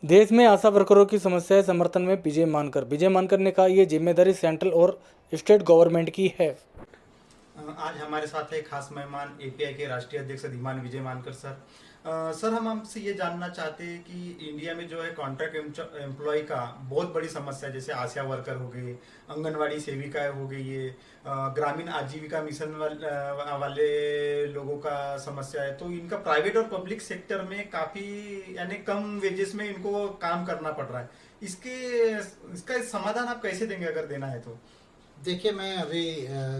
देश में आशा वर्करों की समस्याएं समर्थन में विजय मानकर ने कहा, ये जिम्मेदारी सेंट्रल और स्टेट गवर्नमेंट की है। आज हमारे साथ है खास मेहमान एपीआई के राष्ट्रीय अध्यक्ष धीमान विजय मानकर सर। सर, हम आपसे ये जानना चाहते हैं कि इंडिया में जो है कॉन्ट्रैक्ट एम्प्लॉय का बहुत बड़ी समस्या है, जैसे आशा वर्कर हो गए, आंगनवाड़ी सेविकाएं हो गई, ये ग्रामीण आजीविका मिशन वाले लोगों का समस्या है। तो इनका प्राइवेट और पब्लिक सेक्टर में काफी यानी कम वेजेस में इनको काम करना पड़ रहा है। इसका समाधान आप कैसे देंगे, अगर देना है तो? देखिए, मैं अभी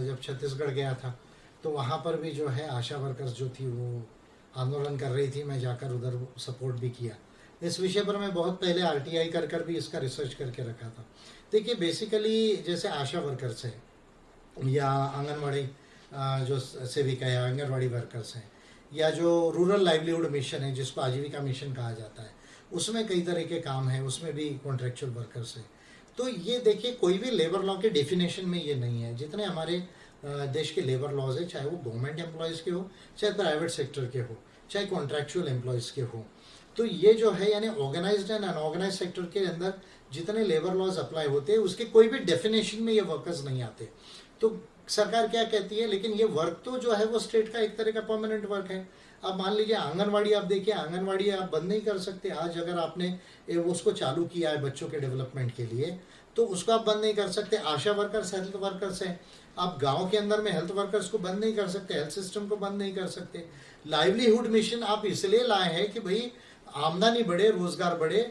जब छत्तीसगढ़ गया था तो वहाँ पर भी जो है आशा वर्कर्स जो थी वो आंदोलन कर रही थी। मैं जाकर उधर सपोर्ट भी किया। इस विषय पर मैं बहुत पहले आरटीआई कर भी इसका रिसर्च करके रखा था। देखिए, बेसिकली जैसे आशा वर्कर्स है या आंगनवाड़ी जो सेविका या आंगनवाड़ी वर्कर्स हैं, या जो रूरल लाइवलीहुड मिशन है जिसको आजीविका मिशन कहा जाता है, उसमें कई तरह के काम हैं, उसमें भी कॉन्ट्रेक्चुअल वर्कर्स हैं। तो ये देखिए, कोई भी लेबर लॉ के डेफिनेशन में ये नहीं है। जितने हमारे देश के लेबर लॉज है, चाहे वो गवर्नमेंट एम्प्लॉयज़ के हो, चाहे प्राइवेट सेक्टर के हो, चाहे कॉन्ट्रैक्चुअल एम्प्लॉयज़ के हो, तो ये जो है यानी ऑर्गेनाइज्ड एंड अनऑर्गेनाइज सेक्टर के अंदर जितने लेबर लॉज अप्लाई होते हैं उसके कोई भी डेफिनेशन में ये वर्कर्स नहीं आते। तो सरकार क्या कहती है, लेकिन ये वर्क तो जो है वो स्टेट का एक तरह का परमानेंट वर्क है। अब मान लीजिए आंगनवाड़ी, आप देखिए आंगनवाड़ी आप बंद नहीं कर सकते। आज अगर आपने उसको चालू किया है बच्चों के डेवलपमेंट के लिए, तो उसको आप बंद नहीं कर सकते। आशा वर्कर्स हेल्थ वर्कर्स हैं, आप गांव के अंदर में हेल्थ वर्कर्स को बंद नहीं कर सकते, हेल्थ सिस्टम को बंद नहीं कर सकते। लाइवलीहुड मिशन आप इसलिए लाए हैं कि भाई आमदनी बढ़े, रोजगार बढ़े,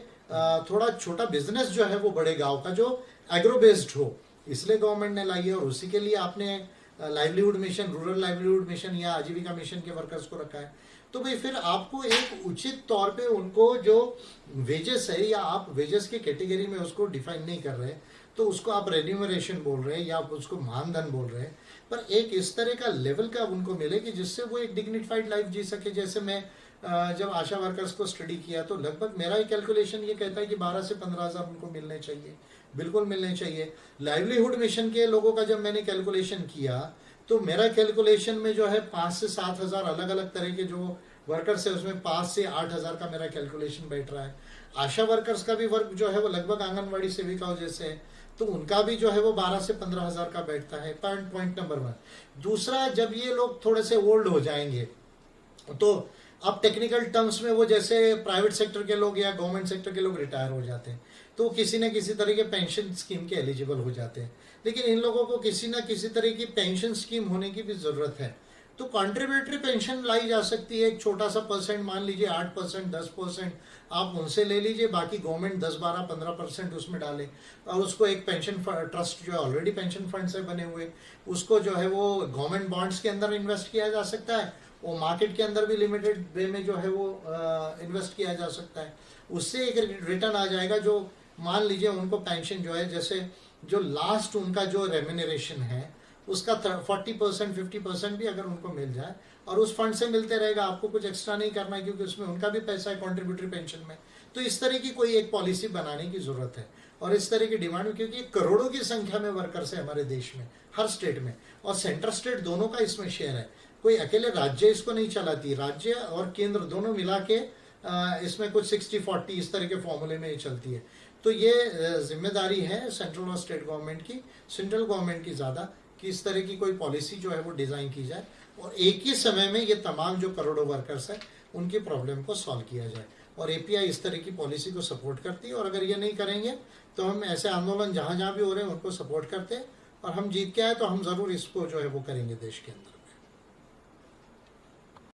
थोड़ा छोटा बिजनेस जो है वो बड़े गांव का जो एग्रो बेस्ड हो, इसलिए गवर्नमेंट ने लाई है। और उसी के लिए आपने livelihood mission, rural livelihood mission या आजीविका मिशन के वर्कर्स को रखा है। तो भाई फिर आपको एक उचित तौर पे उनको जो वेजेस है, या आप वेजेस के कैटेगरी में उसको डिफाइन नहीं कर रहे, तो उसको आप रेन्यूमरेशन बोल रहे हैं या आप उसको मानधन बोल रहे हैं, पर एक इस तरह का लेवल का उनको मिले कि जिससे वो एक डिग्निफाइड लाइफ जी सके। जैसे मैं जब आशा वर्कर्स को स्टडी किया तो लगभग मेरा ही कैलकुलेशन ये कहता है कि 12 से 15 हज़ार उनको मिलने चाहिए, बिल्कुल मिलने चाहिए। लाइवलीहुड मिशन के लोगों का जब मैंने कैलकुलेशन किया तो मेरा कैलकुलेशन में जो है 5 से 7 हज़ार अलग अलग तरह के जो वर्कर्स है उसमें 5 से 8 हज़ार का मेरा कैलकुलेशन बैठ रहा है। आशा वर्कर्स का भी वर्क जो है वो लगभग आंगनवाड़ी सेविकाओं जैसे है, तो उनका भी जो है वो 12 से 15 हज़ार का बैठता है। Point number 1। दूसरा, जब ये लोग थोड़े से ओल्ड हो जाएंगे तो अब टेक्निकल टर्म्स में वो जैसे प्राइवेट सेक्टर के लोग या गवर्नमेंट सेक्टर के लोग रिटायर हो जाते हैं, तो किसी न किसी तरह के पेंशन स्कीम के एलिजिबल हो जाते हैं। लेकिन इन लोगों को किसी न किसी तरह की पेंशन स्कीम होने की भी जरूरत है। तो कॉन्ट्रीब्यूटरी पेंशन लाई जा सकती है, एक छोटा सा परसेंट, मान लीजिए 8%, 10% आप उनसे ले लीजिए, बाकी गवर्नमेंट 10, 12, 15% उसमें डाले, और उसको एक पेंशन ट्रस्ट जो है ऑलरेडी पेंशन फंड से बने हुए, उसको जो है वो गवर्नमेंट बॉन्ड्स के अंदर इन्वेस्ट किया जा सकता है, वो मार्केट के अंदर भी लिमिटेड वे में जो है वो इन्वेस्ट किया जा सकता है। उससे एक रिटर्न आ जाएगा जो मान लीजिए उनको पेंशन जो है, जैसे जो लास्ट उनका जो रेम्यूनरेशन है उसका 40%, 50% भी अगर उनको मिल जाए और उस फंड से मिलते रहेगा, आपको कुछ एक्स्ट्रा नहीं करना है क्योंकि उसमें उनका भी पैसा है कॉन्ट्रीब्यूटरी पेंशन में। तो इस तरह की कोई एक पॉलिसी बनाने की जरूरत है और इस तरह की डिमांड, क्योंकि करोड़ों की संख्या में वर्कर्स है हमारे देश में, हर स्टेट में, और सेंटर स्टेट दोनों का इसमें शेयर है। कोई अकेले राज्य इसको नहीं चलाती, राज्य और केंद्र दोनों मिला के इसमें कुछ 60-40 इस तरह के फॉर्मूले में ये चलती है। तो ये जिम्मेदारी है सेंट्रल और स्टेट गवर्नमेंट की, सेंट्रल गवर्नमेंट की ज़्यादा, कि इस तरह की कोई पॉलिसी जो है वो डिज़ाइन की जाए और एक ही समय में ये तमाम जो करोड़ों वर्कर्स हैं उनकी प्रॉब्लम को सॉल्व किया जाए। और एपीआई इस तरह की पॉलिसी को सपोर्ट करती है, और अगर ये नहीं करेंगे तो हम ऐसे आंदोलन जहाँ जहाँ भी हो रहे हैं उनको सपोर्ट करते हैं, और हम जीत के आए तो हम ज़रूर इसको जो है वो करेंगे देश के अंदर।